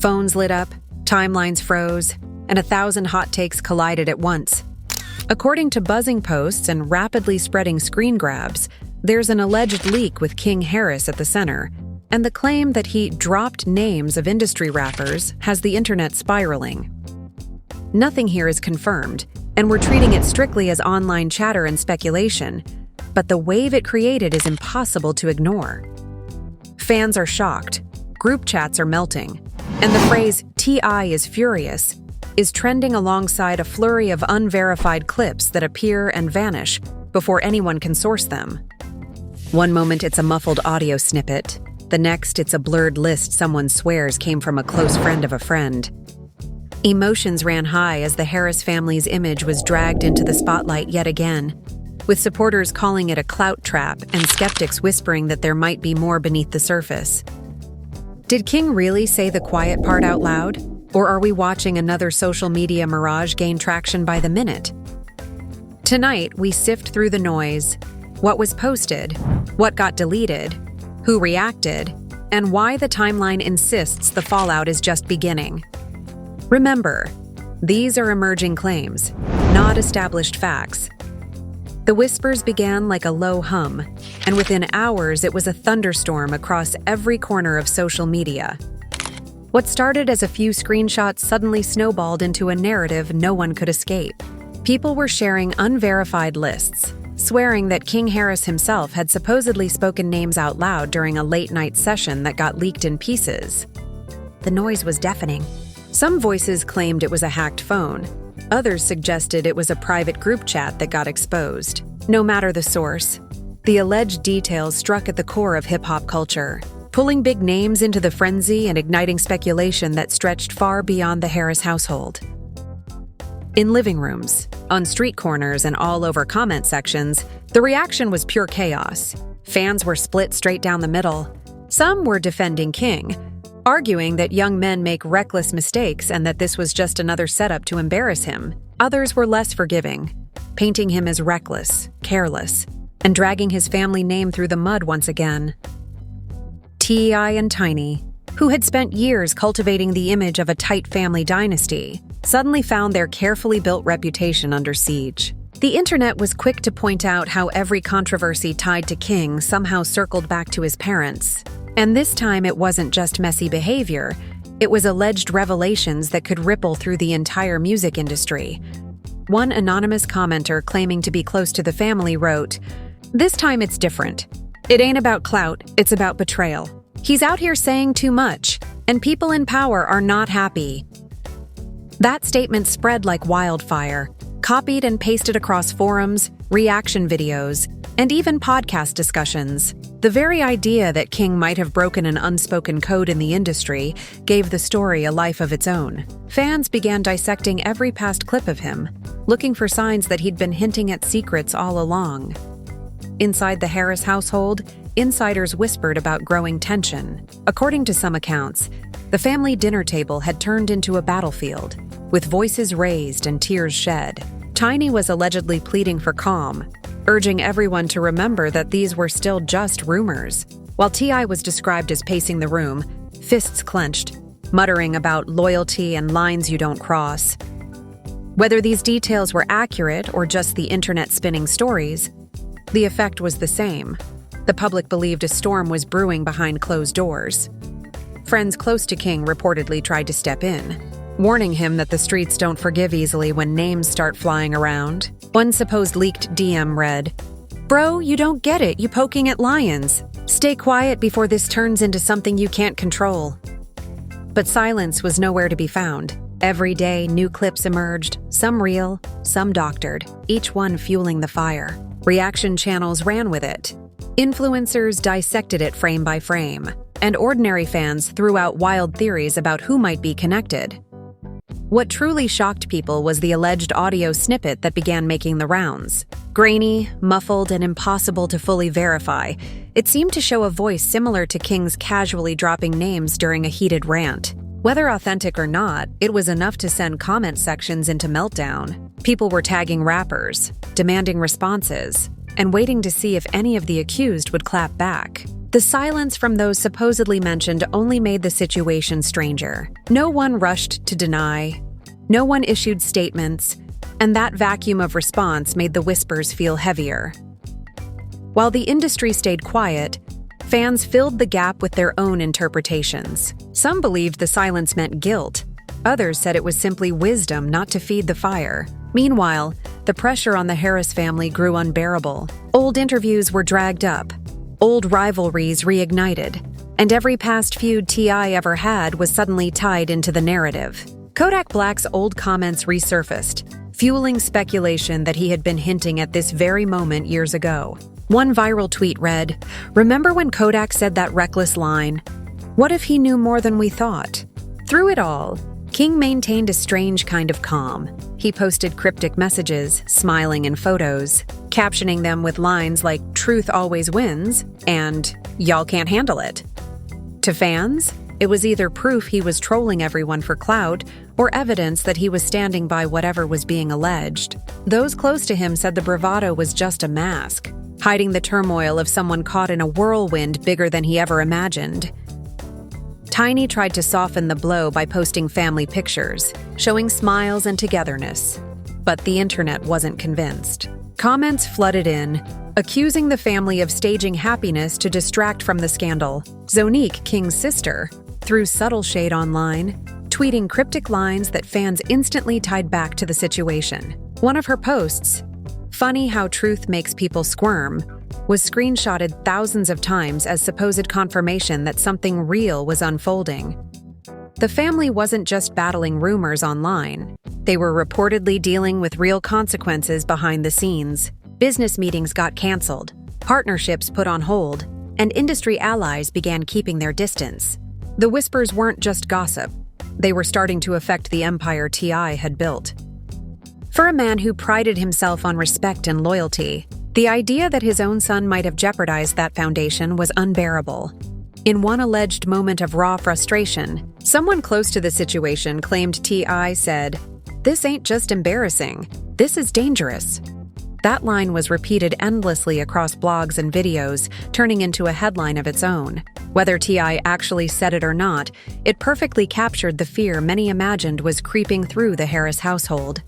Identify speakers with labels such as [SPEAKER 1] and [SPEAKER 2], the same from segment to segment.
[SPEAKER 1] Phones lit up, timelines froze, and 1,000 hot takes collided at once. According to buzzing posts and rapidly spreading screen grabs, there's an alleged leak with King Harris at the center, and the claim that he dropped names of industry rappers has the internet spiraling. Nothing here is confirmed, and we're treating it strictly as online chatter and speculation, but the wave it created is impossible to ignore. Fans are shocked, group chats are melting, and the phrase "T.I. is furious" is trending alongside a flurry of unverified clips that appear and vanish before anyone can source them. One moment it's a muffled audio snippet, the next it's a blurred list someone swears came from a close friend of a friend. Emotions ran high as the Harris family's image was dragged into the spotlight yet again, with supporters calling it a clout trap and skeptics whispering that there might be more beneath the surface. Did King really say the quiet part out loud? Or are we watching another social media mirage gain traction by the minute? Tonight, we sift through the noise, what was posted, what got deleted, who reacted, and why the timeline insists the fallout is just beginning. Remember, these are emerging claims, not established facts. The whispers began like a low hum, and within hours it was a thunderstorm across every corner of social media. What started as a few screenshots suddenly snowballed into a narrative no one could escape. People were sharing unverified lists, swearing that King Harris himself had supposedly spoken names out loud during a late-night session that got leaked in pieces. The noise was deafening. Some voices claimed it was a hacked phone. Others suggested it was a private group chat that got exposed. No matter the source, the alleged details struck at the core of hip-hop culture, pulling big names into the frenzy and igniting speculation that stretched far beyond the Harris household. In living rooms, on street corners, and all over comment sections, the reaction was pure chaos. Fans were split straight down the middle. Some were defending King, arguing that young men make reckless mistakes and that this was just another setup to embarrass him. Others were less forgiving, painting him as reckless, careless, and dragging his family name through the mud once again. T.I. and Tiny, who had spent years cultivating the image of a tight family dynasty, suddenly found their carefully built reputation under siege. The internet was quick to point out how every controversy tied to King somehow circled back to his parents. And this time it wasn't just messy behavior, it was alleged revelations that could ripple through the entire music industry. One anonymous commenter claiming to be close to the family wrote, "This time it's different. It ain't about clout, it's about betrayal. He's out here saying too much, and people in power are not happy." That statement spread like wildfire, copied and pasted across forums, reaction videos, and even podcast discussions. The very idea that King might have broken an unspoken code in the industry gave the story a life of its own. Fans began dissecting every past clip of him, looking for signs that he'd been hinting at secrets all along. Inside the Harris household, insiders whispered about growing tension. According to some accounts, the family dinner table had turned into a battlefield, with voices raised and tears shed. Tiny was allegedly pleading for calm, urging everyone to remember that these were still just rumors, while T.I. was described as pacing the room, fists clenched, muttering about loyalty and lines you don't cross. Whether these details were accurate or just the internet spinning stories, the effect was the same. The public believed a storm was brewing behind closed doors. Friends close to King reportedly tried to step in, warning him that the streets don't forgive easily when names start flying around. One supposed leaked DM read, "Bro, you don't get it, you poking at lions. Stay quiet before this turns into something you can't control." But silence was nowhere to be found. Every day, new clips emerged, some real, some doctored, each one fueling the fire. Reaction channels ran with it. Influencers dissected it frame by frame, and ordinary fans threw out wild theories about who might be connected. What truly shocked people was the alleged audio snippet that began making the rounds. Grainy, muffled, and impossible to fully verify, it seemed to show a voice similar to King's casually dropping names during a heated rant. Whether authentic or not, it was enough to send comment sections into meltdown. People were tagging rappers, demanding responses, and waiting to see if any of the accused would clap back. The silence from those supposedly mentioned only made the situation stranger. No one rushed to deny, no one issued statements, and that vacuum of response made the whispers feel heavier. While the industry stayed quiet, fans filled the gap with their own interpretations. Some believed the silence meant guilt. Others said it was simply wisdom not to feed the fire. Meanwhile, the pressure on the Harris family grew unbearable. Old interviews were dragged up, old rivalries reignited, and every past feud T.I. ever had was suddenly tied into the narrative. Kodak Black's old comments resurfaced, fueling speculation that he had been hinting at this very moment years ago. One viral tweet read, "Remember when Kodak said that reckless line? What if he knew more than we thought?" Through it all, King maintained a strange kind of calm. He posted cryptic messages, smiling in photos, captioning them with lines like "truth always wins" and "y'all can't handle it." To fans, it was either proof he was trolling everyone for clout or evidence that he was standing by whatever was being alleged. Those close to him said the bravado was just a mask, hiding the turmoil of someone caught in a whirlwind bigger than he ever imagined. Tiny tried to soften the blow by posting family pictures, showing smiles and togetherness. But the internet wasn't convinced. Comments flooded in, accusing the family of staging happiness to distract from the scandal. Zonique, King's sister, threw subtle shade online, tweeting cryptic lines that fans instantly tied back to the situation. One of her posts, "Funny how truth makes people squirm," was screenshotted thousands of times as supposed confirmation that something real was unfolding. The family wasn't just battling rumors online. They were reportedly dealing with real consequences behind the scenes. Business meetings got canceled, partnerships put on hold, and industry allies began keeping their distance. The whispers weren't just gossip. They were starting to affect the empire T.I. had built. For a man who prided himself on respect and loyalty, the idea that his own son might have jeopardized that foundation was unbearable. In one alleged moment of raw frustration, someone close to the situation claimed T.I. said, "This ain't just embarrassing, this is dangerous." That line was repeated endlessly across blogs and videos, turning into a headline of its own. Whether T.I. actually said it or not, it perfectly captured the fear many imagined was creeping through the Harris household.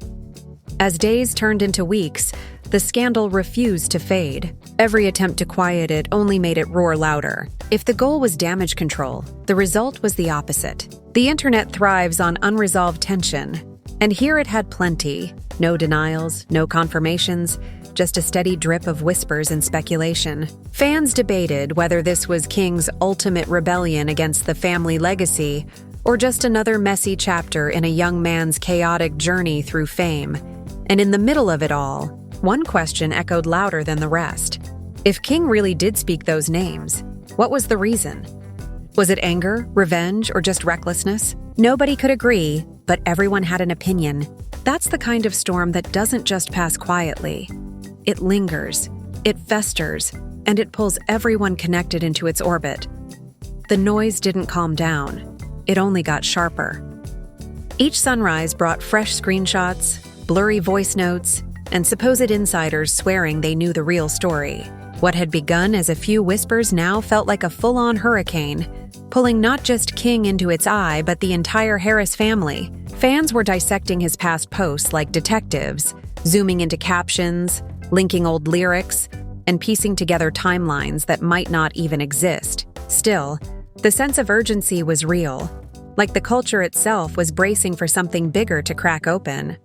[SPEAKER 1] As days turned into weeks, the scandal refused to fade. Every attempt to quiet it only made it roar louder. If the goal was damage control, the result was the opposite. The internet thrives on unresolved tension, and here it had plenty. No denials, no confirmations, just a steady drip of whispers and speculation. Fans debated whether this was King's ultimate rebellion against the family legacy, or just another messy chapter in a young man's chaotic journey through fame. And in the middle of it all, one question echoed louder than the rest. If King really did speak those names, what was the reason? Was it anger, revenge, or just recklessness? Nobody could agree, but everyone had an opinion. That's the kind of storm that doesn't just pass quietly. It lingers, it festers, and it pulls everyone connected into its orbit. The noise didn't calm down. It only got sharper. Each sunrise brought fresh screenshots, blurry voice notes, and supposed insiders swearing they knew the real story. What had begun as a few whispers now felt like a full-on hurricane, pulling not just King into its eye, but the entire Harris family. Fans were dissecting his past posts like detectives, zooming into captions, linking old lyrics, and piecing together timelines that might not even exist. Still, the sense of urgency was real, like the culture itself was bracing for something bigger to crack open.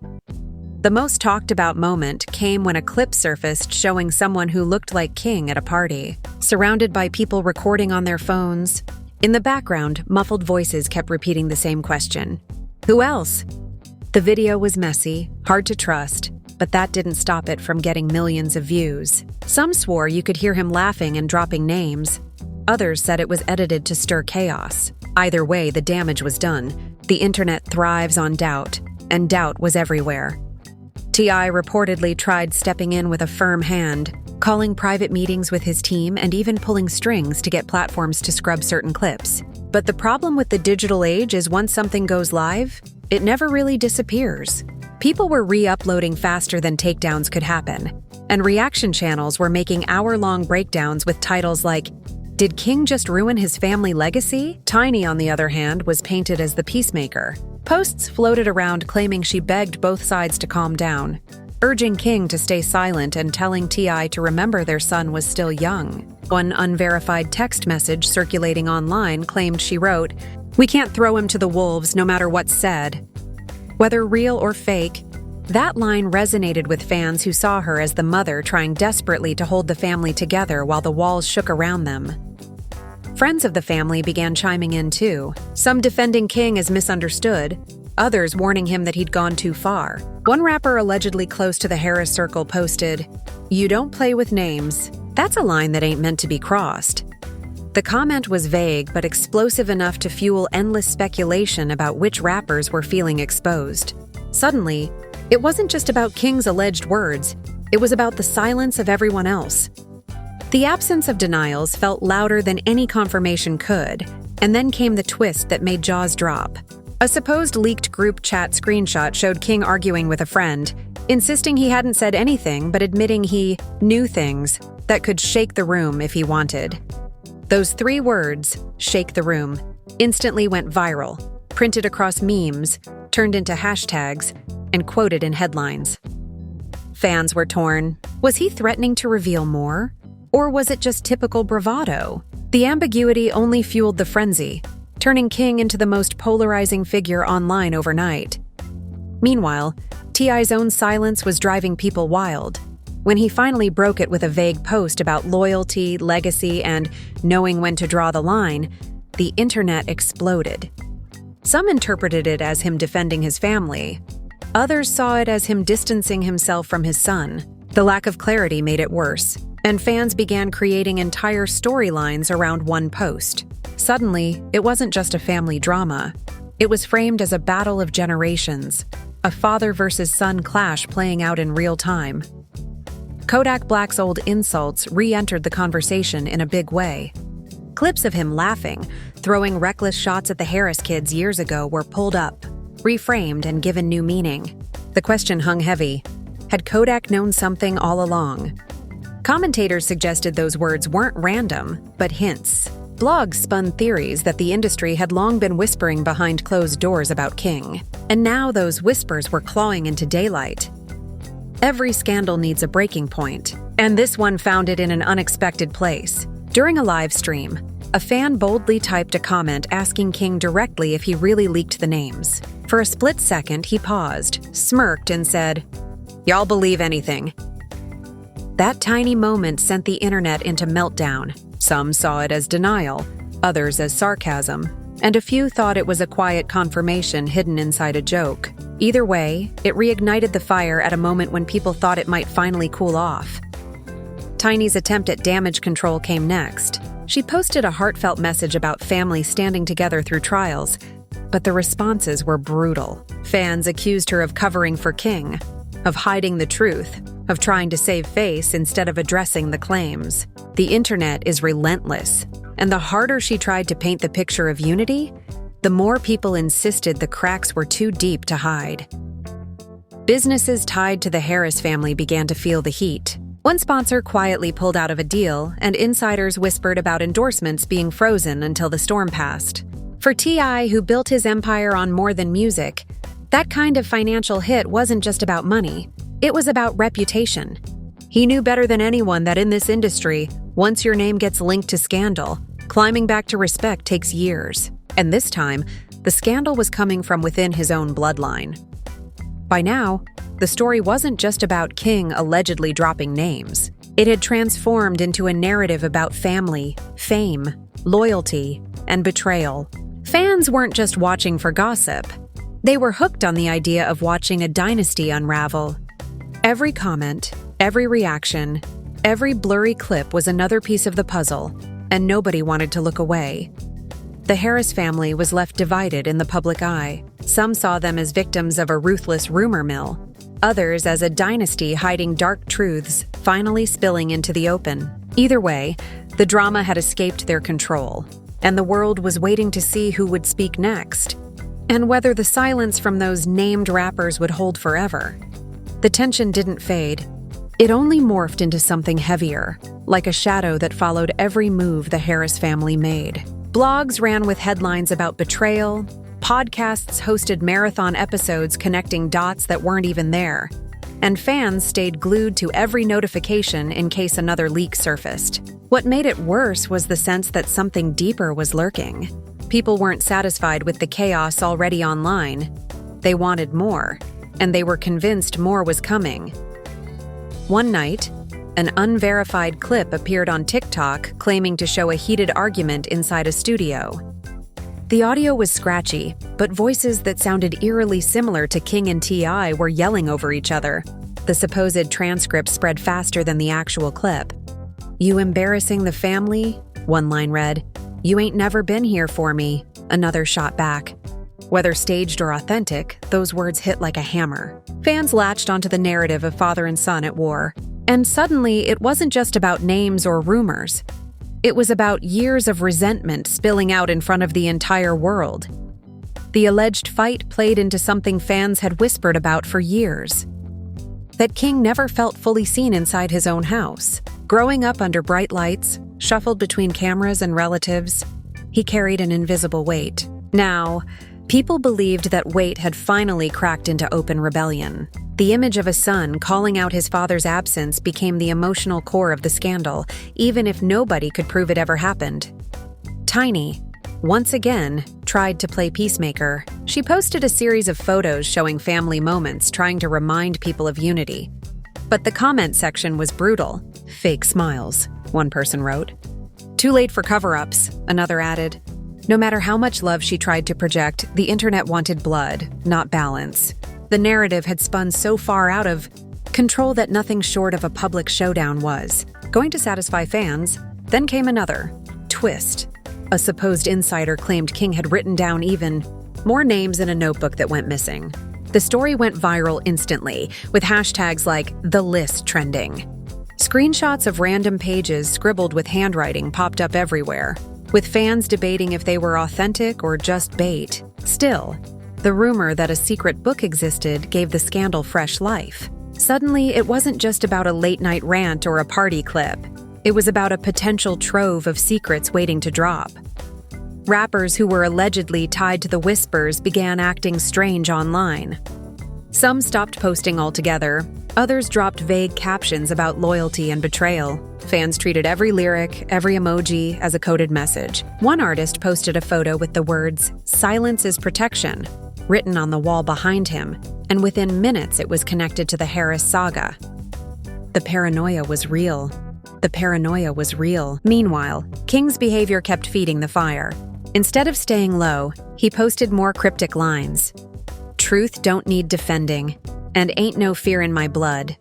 [SPEAKER 1] The most talked about moment came when a clip surfaced showing someone who looked like King at a party, surrounded by people recording on their phones. In the background, muffled voices kept repeating the same question. Who else? The video was messy, hard to trust, but that didn't stop it from getting millions of views. Some swore you could hear him laughing and dropping names. Others said it was edited to stir chaos. Either way, the damage was done. The internet thrives on doubt, and doubt was everywhere. T.I. reportedly tried stepping in with a firm hand, calling private meetings with his team and even pulling strings to get platforms to scrub certain clips. But the problem with the digital age is once something goes live, it never really disappears. People were re-uploading faster than takedowns could happen, and reaction channels were making hour-long breakdowns with titles like, Did King just ruin his family legacy? Tiny, on the other hand, was painted as the peacemaker. Posts floated around claiming she begged both sides to calm down, urging King to stay silent and telling T.I. to remember their son was still young. One unverified text message circulating online claimed she wrote, "We can't throw him to the wolves no matter what's said." Whether real or fake, that line resonated with fans who saw her as the mother trying desperately to hold the family together while the walls shook around them. Friends of the family began chiming in too, some defending King as misunderstood, others warning him that he'd gone too far. One rapper allegedly close to the Harris circle posted, "You don't play with names. That's a line that ain't meant to be crossed." The comment was vague but explosive enough to fuel endless speculation about which rappers were feeling exposed. Suddenly, it wasn't just about King's alleged words, it was about the silence of everyone else. The absence of denials felt louder than any confirmation could, and then came the twist that made jaws drop. A supposed leaked group chat screenshot showed King arguing with a friend, insisting he hadn't said anything but admitting he knew things that could shake the room if he wanted. Those 3 words, "shake the room," instantly went viral, printed across memes, turned into hashtags, and quoted in headlines. Fans were torn. Was he threatening to reveal more? Or was it just typical bravado? The ambiguity only fueled the frenzy, turning King into the most polarizing figure online overnight. Meanwhile, T.I.'s own silence was driving people wild. When he finally broke it with a vague post about loyalty, legacy, and knowing when to draw the line, the internet exploded. Some interpreted it as him defending his family. Others saw it as him distancing himself from his son. The lack of clarity made it worse, and fans began creating entire storylines around one post. Suddenly, it wasn't just a family drama. It was framed as a battle of generations, a father versus son clash playing out in real time. Kodak Black's old insults re-entered the conversation in a big way. Clips of him laughing, throwing reckless shots at the Harris kids years ago were pulled up, reframed, and given new meaning. The question hung heavy. Had Kodak known something all along? Commentators suggested those words weren't random, but hints. Blogs spun theories that the industry had long been whispering behind closed doors about King, and now those whispers were clawing into daylight. Every scandal needs a breaking point, and this one found it in an unexpected place. During a live stream, a fan boldly typed a comment asking King directly if he really leaked the names. For a split second, he paused, smirked, and said, "Y'all believe anything." That tiny moment sent the internet into meltdown. Some saw it as denial, others as sarcasm, and a few thought it was a quiet confirmation hidden inside a joke. Either way, it reignited the fire at a moment when people thought it might finally cool off. Tiny's attempt at damage control came next. She posted a heartfelt message about family standing together through trials, but the responses were brutal. Fans accused her of covering for King, of hiding the truth, of trying to save face instead of addressing the claims. The internet is relentless, and the harder she tried to paint the picture of unity, the more people insisted the cracks were too deep to hide. Businesses tied to the Harris family began to feel the heat. One sponsor quietly pulled out of a deal, and insiders whispered about endorsements being frozen until the storm passed. For T.I., who built his empire on more than music, that kind of financial hit wasn't just about money, it was about reputation. He knew better than anyone that in this industry, once your name gets linked to scandal, climbing back to respect takes years. And this time, the scandal was coming from within his own bloodline. By now, the story wasn't just about King allegedly dropping names. It had transformed into a narrative about family, fame, loyalty, and betrayal. Fans weren't just watching for gossip. They were hooked on the idea of watching a dynasty unravel. Every comment, every reaction, every blurry clip was another piece of the puzzle, and nobody wanted to look away. The Harris family was left divided in the public eye. Some saw them as victims of a ruthless rumor mill, others as a dynasty hiding dark truths, finally spilling into the open. Either way, the drama had escaped their control, and the world was waiting to see who would speak next, and whether the silence from those named rappers would hold forever. The tension didn't fade. It only morphed into something heavier, like a shadow that followed every move the Harris family made. Blogs ran with headlines about betrayal, podcasts hosted marathon episodes connecting dots that weren't even there, and fans stayed glued to every notification in case another leak surfaced. What made it worse was the sense that something deeper was lurking. People weren't satisfied with the chaos already online. They wanted more, and they were convinced more was coming. One night, an unverified clip appeared on TikTok claiming to show a heated argument inside a studio. The audio was scratchy, but voices that sounded eerily similar to King and T.I. were yelling over each other. The supposed transcript spread faster than the actual clip. "You embarrassing the family?" one line read. "You ain't never been here for me," another shot back. Whether staged or authentic, those words hit like a hammer. Fans latched onto the narrative of father and son at war. And suddenly, it wasn't just about names or rumors. It was about years of resentment spilling out in front of the entire world. The alleged fight played into something fans had whispered about for years. That King never felt fully seen inside his own house. Growing up under bright lights, shuffled between cameras and relatives, he carried an invisible weight. Now, people believed that weight had finally cracked into open rebellion. The image of a son calling out his father's absence became the emotional core of the scandal, even if nobody could prove it ever happened. Tiny, once again, tried to play peacemaker. She posted a series of photos showing family moments, trying to remind people of unity. But the comment section was brutal. "Fake smiles," one person wrote. "Too late for cover-ups," another added. No matter how much love she tried to project, the internet wanted blood, not balance. The narrative had spun so far out of control that nothing short of a public showdown was going to satisfy fans. Then came another twist. A supposed insider claimed King had written down even more names in a notebook that went missing. The story went viral instantly, with hashtags like "the list" trending. Screenshots of random pages scribbled with handwriting popped up everywhere, with fans debating if they were authentic or just bait. Still, the rumor that a secret book existed gave the scandal fresh life. Suddenly, it wasn't just about a late-night rant or a party clip. It was about a potential trove of secrets waiting to drop. Rappers who were allegedly tied to the whispers began acting strange online. Some stopped posting altogether. Others dropped vague captions about loyalty and betrayal. Fans treated every lyric, every emoji as a coded message. One artist posted a photo with the words, "Silence is protection," written on the wall behind him, and within minutes it was connected to the Harris saga. The paranoia was real. The paranoia was real. Meanwhile, King's behavior kept feeding the fire. Instead of staying low, he posted more cryptic lines. "Truth don't need defending, and ain't no fear in my blood."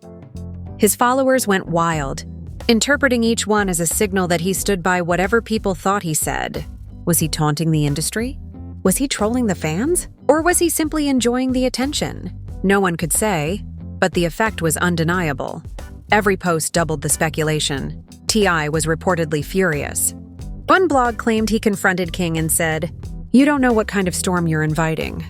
[SPEAKER 1] His followers went wild, interpreting each one as a signal that he stood by whatever people thought he said. Was he taunting the industry? Was he trolling the fans? Or was he simply enjoying the attention? No one could say, but the effect was undeniable. Every post doubled the speculation. T.I. was reportedly furious. One blog claimed he confronted King and said, "You don't know what kind of storm you're inviting."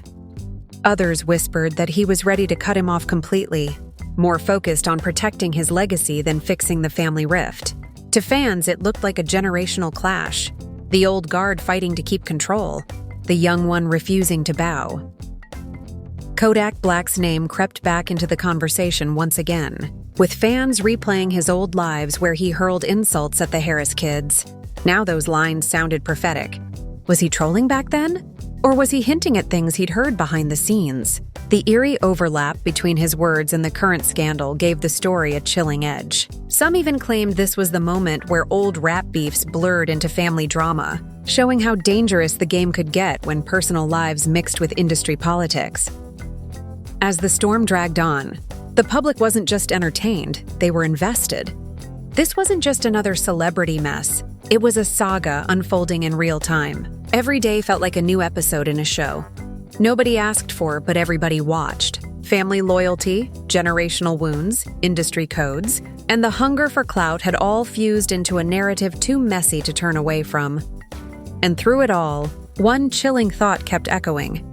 [SPEAKER 1] Others whispered that he was ready to cut him off completely, more focused on protecting his legacy than fixing the family rift. To fans, it looked like a generational clash. The old guard fighting to keep control, the young one refusing to bow. Kodak Black's name crept back into the conversation once again, with fans replaying his old lives where he hurled insults at the Harris kids. Now those lines sounded prophetic. Was he trolling back then? Or was he hinting at things he'd heard behind the scenes? The eerie overlap between his words and the current scandal gave the story a chilling edge. Some even claimed this was the moment where old rap beefs blurred into family drama, showing how dangerous the game could get when personal lives mixed with industry politics. As the storm dragged on, the public wasn't just entertained, they were invested. This wasn't just another celebrity mess. It was a saga unfolding in real time. Every day felt like a new episode in a show. Nobody asked for, but everybody watched. Family loyalty, generational wounds, industry codes, and the hunger for clout had all fused into a narrative too messy to turn away from. And through it all, one chilling thought kept echoing.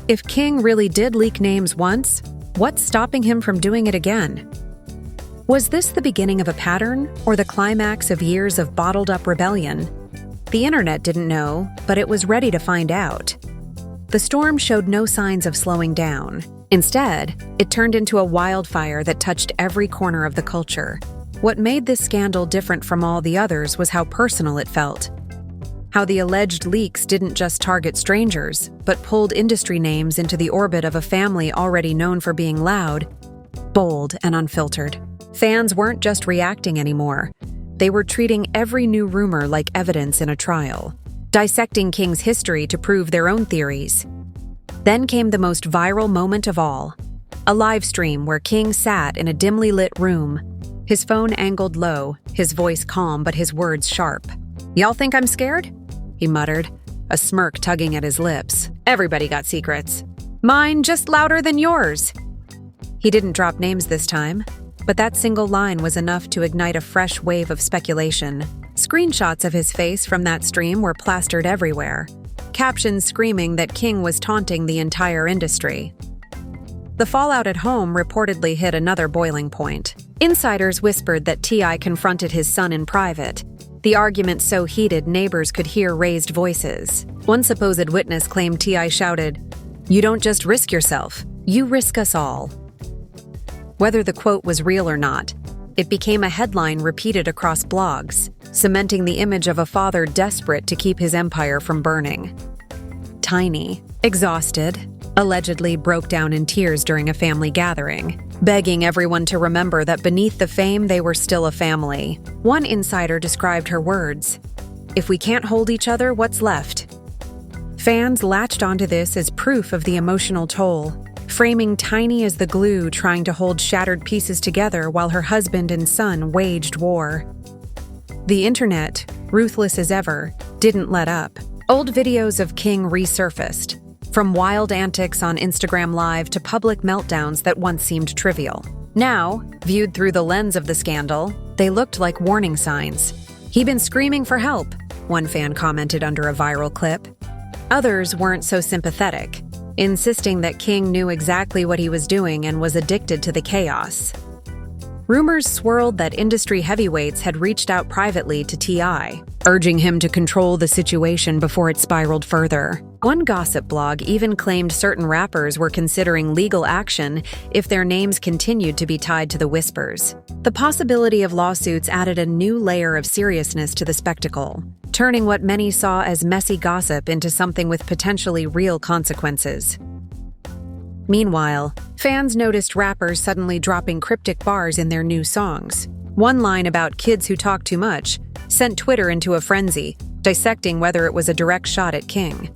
[SPEAKER 1] If King really did leak names once, what's stopping him from doing it again? Was this the beginning of a pattern, or the climax of years of bottled-up rebellion? The internet didn't know, but it was ready to find out. The storm showed no signs of slowing down. Instead, it turned into a wildfire that touched every corner of the culture. What made this scandal different from all the others was how personal it felt. How the alleged leaks didn't just target strangers, but pulled industry names into the orbit of a family already known for being loud, bold, and unfiltered. Fans weren't just reacting anymore. They were treating every new rumor like evidence in a trial, dissecting King's history to prove their own theories. Then came the most viral moment of all, a live stream where King sat in a dimly lit room, his phone angled low, his voice calm but his words sharp. "Y'all think I'm scared?" he muttered, a smirk tugging at his lips. "Everybody got secrets. Mine just louder than yours." He didn't drop names this time, but that single line was enough to ignite a fresh wave of speculation. Screenshots of his face from that stream were plastered everywhere, captions screaming that King was taunting the entire industry. The fallout at home reportedly hit another boiling point. Insiders whispered that T.I. confronted his son in private. The argument so heated neighbors could hear raised voices. One supposed witness claimed T.I. shouted, "You don't just risk yourself, you risk us all." Whether the quote was real or not, it became a headline repeated across blogs, cementing the image of a father desperate to keep his empire from burning. Tiny, exhausted, allegedly broke down in tears during a family gathering, begging everyone to remember that beneath the fame they were still a family. One insider described her words, "If we can't hold each other, what's left?" Fans latched onto this as proof of the emotional toll, framing Tiny as the glue trying to hold shattered pieces together while her husband and son waged war. The internet, ruthless as ever, didn't let up. Old videos of King resurfaced, from wild antics on Instagram Live to public meltdowns that once seemed trivial. Now, viewed through the lens of the scandal, they looked like warning signs. "He'd been screaming for help," one fan commented under a viral clip. Others weren't so sympathetic, insisting that King knew exactly what he was doing and was addicted to the chaos. Rumors swirled that industry heavyweights had reached out privately to T.I., urging him to control the situation before it spiraled further. One gossip blog even claimed certain rappers were considering legal action if their names continued to be tied to the whispers. The possibility of lawsuits added a new layer of seriousness to the spectacle, turning what many saw as messy gossip into something with potentially real consequences. Meanwhile, fans noticed rappers suddenly dropping cryptic bars in their new songs. One line about kids who talk too much sent Twitter into a frenzy, dissecting whether it was a direct shot at King.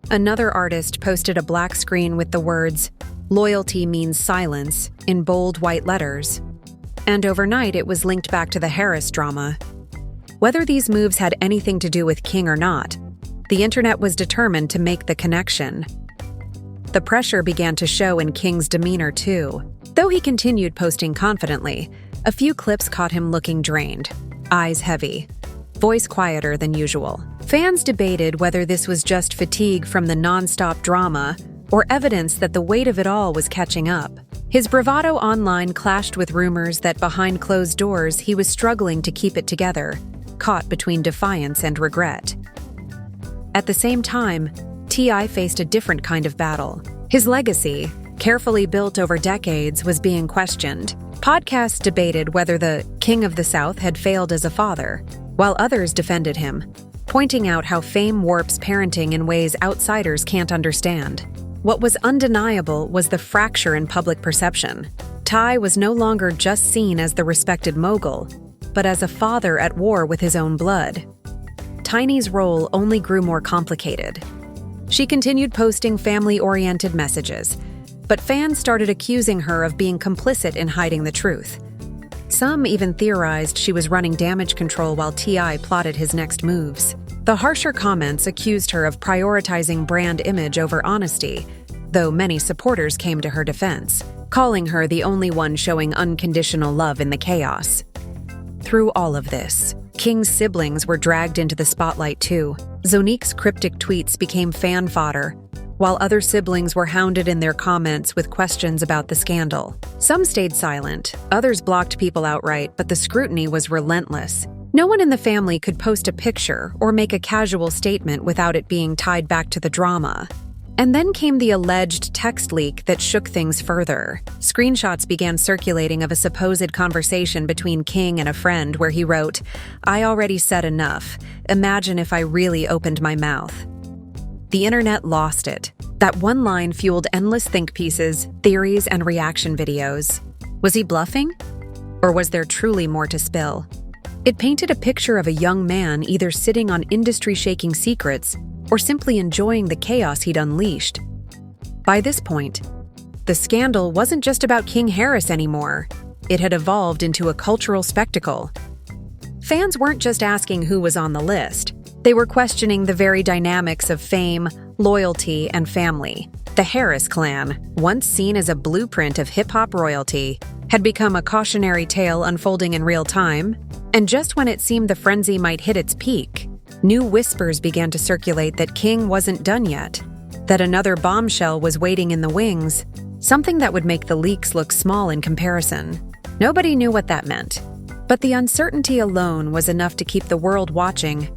[SPEAKER 1] Another artist posted a black screen with the words, "Loyalty means silence," in bold white letters. And overnight it was linked back to the Harris drama. Whether these moves had anything to do with King or not, the internet was determined to make the connection. The pressure began to show in King's demeanor too. Though he continued posting confidently, a few clips caught him looking drained, eyes heavy, voice quieter than usual. Fans debated whether this was just fatigue from the nonstop drama or evidence that the weight of it all was catching up. His bravado online clashed with rumors that behind closed doors he was struggling to keep it together, caught between defiance and regret. At the same time, T.I. faced a different kind of battle. His legacy, carefully built over decades, was being questioned. Podcasts debated whether the King of the South had failed as a father, while others defended him, pointing out how fame warps parenting in ways outsiders can't understand. What was undeniable was the fracture in public perception. Ty was no longer just seen as the respected mogul, but as a father at war with his own blood. Tiny's role only grew more complicated. She continued posting family-oriented messages, but fans started accusing her of being complicit in hiding the truth. Some even theorized she was running damage control while T.I. plotted his next moves. The harsher comments accused her of prioritizing brand image over honesty, though many supporters came to her defense, calling her the only one showing unconditional love in the chaos. Through all of this, King's siblings were dragged into the spotlight too. Zonique's cryptic tweets became fan fodder, while other siblings were hounded in their comments with questions about the scandal. Some stayed silent, others blocked people outright, but the scrutiny was relentless. No one in the family could post a picture or make a casual statement without it being tied back to the drama. And then came the alleged text leak that shook things further. Screenshots began circulating of a supposed conversation between King and a friend where he wrote, "I already said enough. Imagine if I really opened my mouth." The internet lost it. That one line fueled endless think pieces, theories, and reaction videos. Was he bluffing? Or was there truly more to spill? It painted a picture of a young man either sitting on industry-shaking secrets or simply enjoying the chaos he'd unleashed. By this point, the scandal wasn't just about King Harris anymore. It had evolved into a cultural spectacle. Fans weren't just asking who was on the list. They were questioning the very dynamics of fame, loyalty, and family. The Harris clan, once seen as a blueprint of hip-hop royalty, had become a cautionary tale unfolding in real time. And just when it seemed the frenzy might hit its peak, new whispers began to circulate that King wasn't done yet, that another bombshell was waiting in the wings, something that would make the leaks look small in comparison. Nobody knew what that meant, but the uncertainty alone was enough to keep the world watching,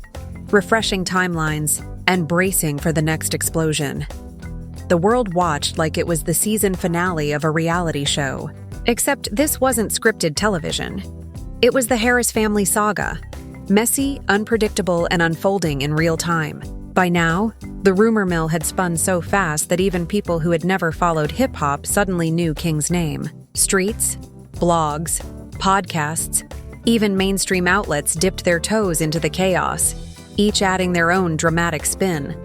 [SPEAKER 1] refreshing timelines, and bracing for the next explosion. The world watched like it was the season finale of a reality show, except this wasn't scripted television. It was the Harris family saga. Messy, unpredictable, and unfolding in real time. By now, the rumor mill had spun so fast that even people who had never followed hip-hop suddenly knew King's name. Streets, blogs, podcasts, even mainstream outlets dipped their toes into the chaos, each adding their own dramatic spin.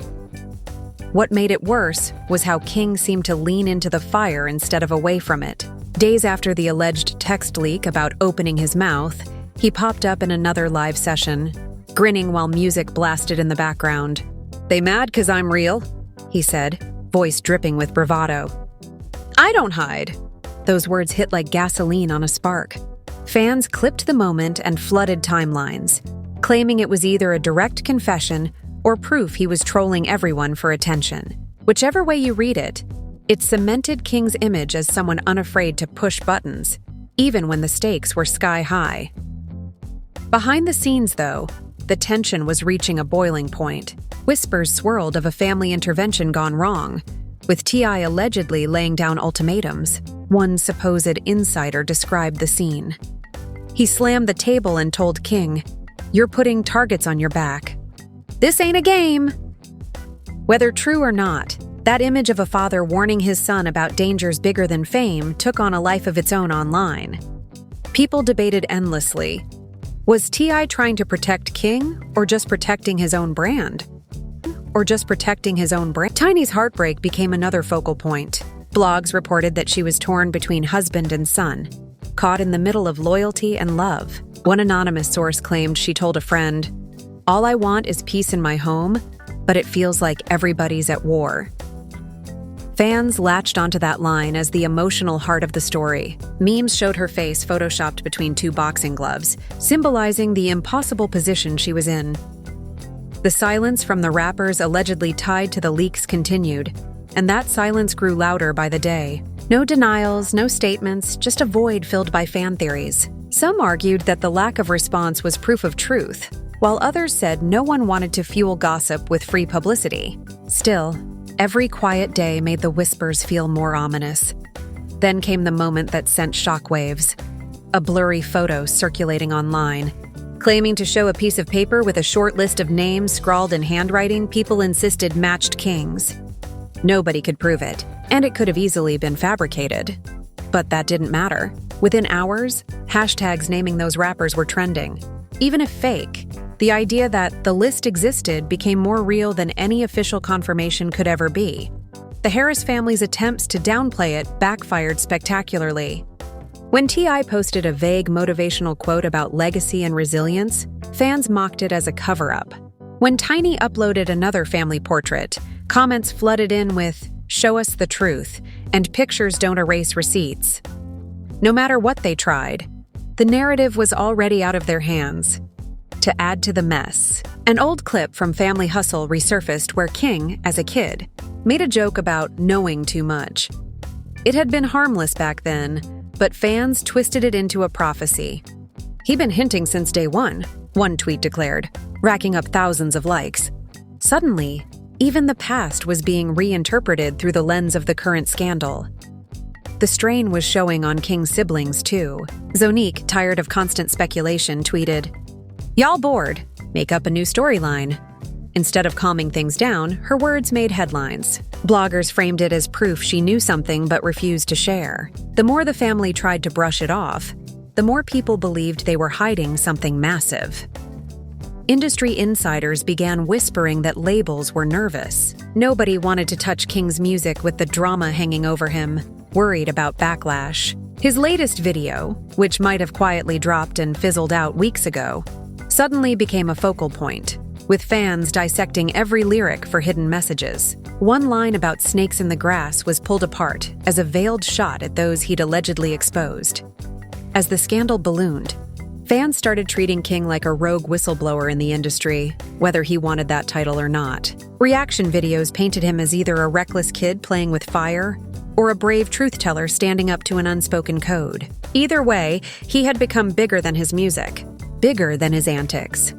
[SPEAKER 1] What made it worse was how King seemed to lean into the fire instead of away from it. Days after the alleged text leak about opening his mouth, he popped up in another live session, grinning while music blasted in the background. "They mad 'cause I'm real?" he said, voice dripping with bravado. "I don't hide." Those words hit like gasoline on a spark. Fans clipped the moment and flooded timelines, claiming it was either a direct confession or proof he was trolling everyone for attention. Whichever way you read it, it cemented King's image as someone unafraid to push buttons, even when the stakes were sky high. Behind the scenes, though, the tension was reaching a boiling point. Whispers swirled of a family intervention gone wrong, with T.I. allegedly laying down ultimatums. One supposed insider described the scene. He slammed the table and told King, "You're putting targets on your back. This ain't a game." Whether true or not, that image of a father warning his son about dangers bigger than fame took on a life of its own online. People debated endlessly. Was T.I. trying to protect King, or just protecting his own brand? Tiny's heartbreak became another focal point. Blogs reported that she was torn between husband and son, caught in the middle of loyalty and love. One anonymous source claimed she told a friend, "All I want is peace in my home, but it feels like everybody's at war." Fans latched onto that line as the emotional heart of the story. Memes showed her face photoshopped between two boxing gloves, symbolizing the impossible position she was in. The silence from the rappers allegedly tied to the leaks continued, and that silence grew louder by the day. No denials, no statements, just a void filled by fan theories. Some argued that the lack of response was proof of truth, while others said no one wanted to fuel gossip with free publicity. Still, every quiet day made the whispers feel more ominous. Then came the moment that sent shockwaves. A blurry photo circulating online. Claiming to show a piece of paper with a short list of names scrawled in handwriting people insisted matched King's. Nobody could prove it, and it could have easily been fabricated. But that didn't matter. Within hours, hashtags naming those rappers were trending. Even if fake, the idea that the list existed became more real than any official confirmation could ever be. The Harris family's attempts to downplay it backfired spectacularly. When T.I. posted a vague motivational quote about legacy and resilience, fans mocked it as a cover-up. When Tiny uploaded another family portrait, comments flooded in with, "Show us the truth," and "Pictures don't erase receipts." No matter what they tried, the narrative was already out of their hands. To add to the mess, an old clip from Family Hustle resurfaced where King, as a kid, made a joke about knowing too much. It had been harmless back then, but fans twisted it into a prophecy. "He'd been hinting since day one," one tweet declared, racking up thousands of likes. Suddenly, even the past was being reinterpreted through the lens of the current scandal. The strain was showing on King's siblings, too. Zonique, tired of constant speculation, tweeted, "Y'all bored? Make up a new storyline." Instead of calming things down, her words made headlines. Bloggers framed it as proof she knew something but refused to share. The more the family tried to brush it off, the more people believed they were hiding something massive. Industry insiders began whispering that labels were nervous. Nobody wanted to touch King's music with the drama hanging over him, worried about backlash. His latest video, which might have quietly dropped and fizzled out weeks ago, suddenly became a focal point, with fans dissecting every lyric for hidden messages. One line about snakes in the grass was pulled apart as a veiled shot at those he'd allegedly exposed. As the scandal ballooned, fans started treating King like a rogue whistleblower in the industry, whether he wanted that title or not. Reaction videos painted him as either a reckless kid playing with fire or a brave truth-teller standing up to an unspoken code. Either way, he had become bigger than his music, bigger than his antics.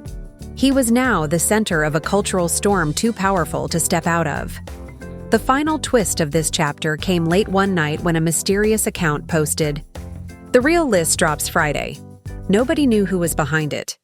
[SPEAKER 1] He was now the center of a cultural storm too powerful to step out of. The final twist of this chapter came late one night when a mysterious account posted, "The real list drops Friday." Nobody knew who was behind it,